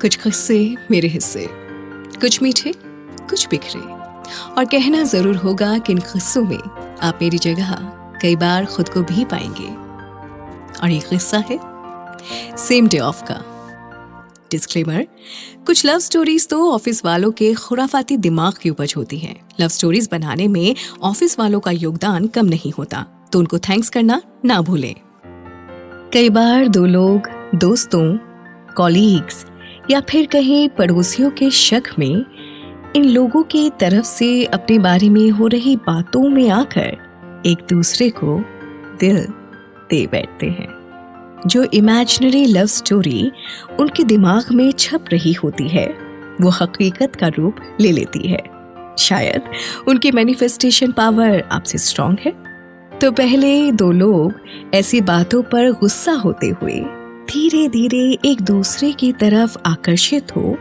कुछ किस्से मेरे हिस्से, कुछ मीठे कुछ बिखरे, और कहना जरूर होगा कि इन किस्सों में आप मेरी जगह कई बार खुद को भी पाएंगे। और ये किस्सा है सेम डे ऑफ का। डिस्क्लेमर, कुछ लव स्टोरीज तो ऑफिस वालों के खुराफाती दिमाग की उपज होती हैं। लव स्टोरीज बनाने में ऑफिस वालों का योगदान कम नहीं होता, तो उनको थैंक्स करना ना भूलें। कई बार दो लोग दोस्तों, कॉलीग्स या फिर कहीं पड़ोसियों के शक में इन लोगों की तरफ से अपने बारे में हो रही बातों में आकर एक दूसरे को दिल दे बैठते हैं। जो इमेजिनरी लव स्टोरी उनके दिमाग में छप रही होती है वो हकीकत का रूप ले लेती है। शायद उनकी मैनिफेस्टेशन पावर आपसे स्ट्रांग है। तो पहले दो लोग ऐसी बातों पर गुस्सा होते हुए धीरे धीरे एक दूसरे की तरफ आकर्षित हो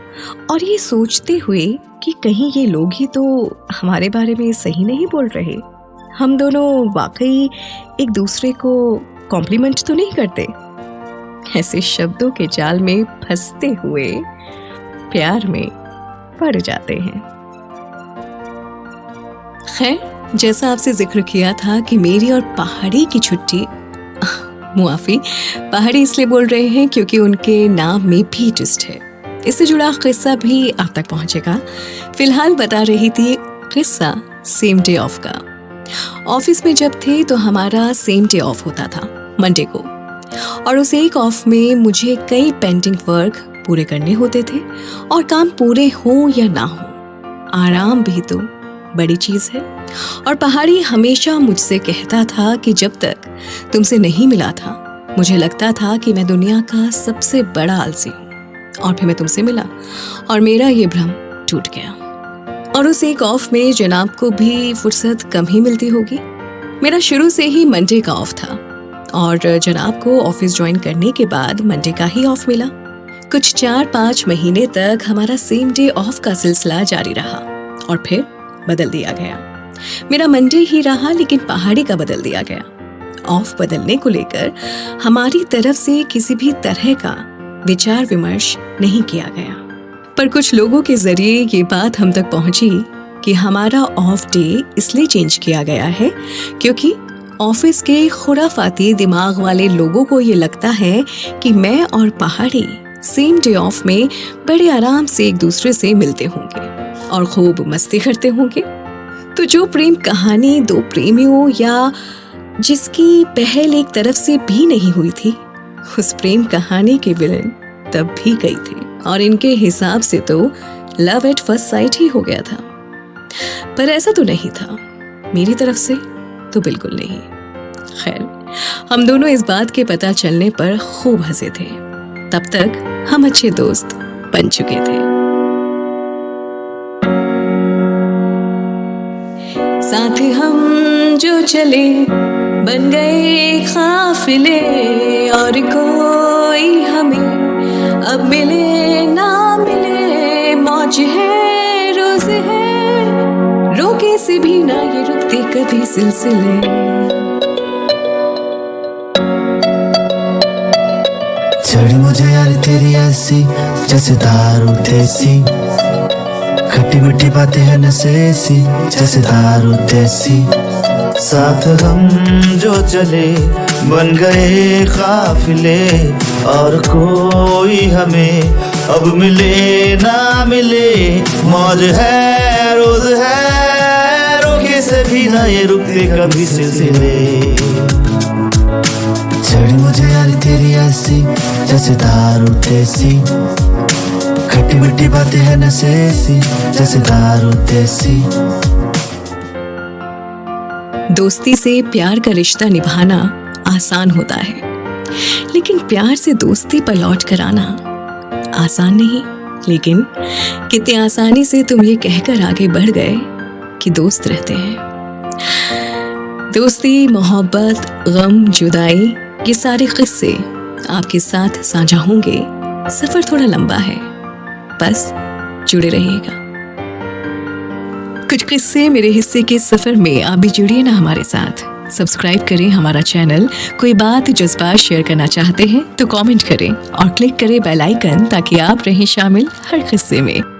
और ये सोचते हुए कि कहीं ये लोग ही तो हमारे बारे में सही नहीं बोल रहे, हम दोनों वाकई एक दूसरे को कॉम्प्लीमेंट तो नहीं करते। ऐसे शब्दों के जाल में फंसते हुए प्यार में पड़ जाते हैं। खैर, जैसा आपसे जिक्र किया था कि मेरी और पहाड़ी की छुट्टी, मुआफी, पहाड़ी इसलिए बोल रहे हैं क्योंकि उनके नाम में भी ट्विस्ट है। इससे जुड़ा किस्सा भी आप तक पहुंचेगा। फिलहाल बता रही थी किस्सा सेम डे ऑफ का। ऑफिस में जब थे तो हमारा सेम डे ऑफ होता था मंडे को, और उस एक ऑफ में मुझे कई पेंडिंग वर्क पूरे करने होते थे। और काम पूरे हो या ना हो, आराम भी तो बड़ी चीज है। और पहाड़ी हमेशा मुझसे कहता था कि जब तक तुमसे नहीं मिला था मुझे लगता था कि मैं दुनिया का सबसे बड़ा आलसी हूँ, और फिर मैं तुमसे मिला और मेरा ये भ्रम टूट गया। और उस एक ऑफ में जनाब को भी फुर्सत कम ही मिलती होगी। मेरा शुरू से ही मंडे का ऑफ था और जनाब को ऑफिस ज्वाइन करने के बाद मंडे का ही ऑफ मिला। कुछ 4-5 महीने तक हमारा सेम डे ऑफ का सिलसिला जारी रहा और फिर बदल दिया गया। मेरा मंडे ही रहा लेकिन पहाड़ी का बदल दिया गया। ऑफ बदलने को लेकर हमारी तरफ से किसी भी तरह का विचार विमर्श नहीं किया गया, पर कुछ लोगों के जरिए ये बात हम तक पहुंची कि हमारा ऑफ डे इसलिए चेंज किया गया है क्योंकि ऑफिस के खुराफाती दिमाग वाले लोगों को ये लगता है कि मैं और पहाड़ी सेम डे ऑफ में बड़े आराम से एक दूसरे से मिलते होंगे और खूब मस्ती करते होंगे। तो जो प्रेम कहानी दो प्रेमियों या जिसकी पहल एक तरफ से भी नहीं हुई थी, उस प्रेम कहानी के विलन तब भी गई थी और इनके हिसाब से तो लव एट फर्स्ट साइट ही हो गया था। पर ऐसा तो नहीं था, मेरी तरफ से तो बिल्कुल नहीं। खैर, हम दोनों इस बात के पता चलने पर खूब हंसे थे। तब तक हम अच्छे दोस्त बन चुके थे। साथ हम जो चले बन गए काफिले, और कोई हमें अब मिले ना मिले, मौज है रोज है, रोके से भी ना ये रुकते कभी सिलसिले। चढ़ी मुझे यार तेरी ऐसी जैसे दारू देसी, खट्टी मीठी बातें हैं नशे सी जैसे दारू देसी। साथ हम जो चले बन गए काफिले, और कोई हमें अब मिले ना मिले, मौज है रोज है, रोके से भी ना ये रुकते कभी सिलसिले। चढ़ी मुझे यार तेरी ऐसी जैसे दारू देसी, खट्टी मीठी बातें हैं नशे सी जैसे दारू देसी। दोस्ती से प्यार का रिश्ता निभाना आसान होता है, लेकिन प्यार से दोस्ती पर लौट कर आना आसान नहीं। लेकिन कितनी आसानी से तुम ये कहकर आगे बढ़ गए कि दोस्त रहते हैं। दोस्ती, मोहब्बत, गम, जुदाई, ये सारे किस्से आपके साथ साझा होंगे। सफर थोड़ा लंबा है, बस जुड़े रहिएगा। कुछ किस्से मेरे हिस्से के सफर में आप भी जुड़िए ना हमारे साथ। सब्सक्राइब करें हमारा चैनल। कोई बात जज्बात शेयर करना चाहते हैं तो कमेंट करें और क्लिक करें बेल आइकन ताकि आप रहें शामिल हर किस्से में।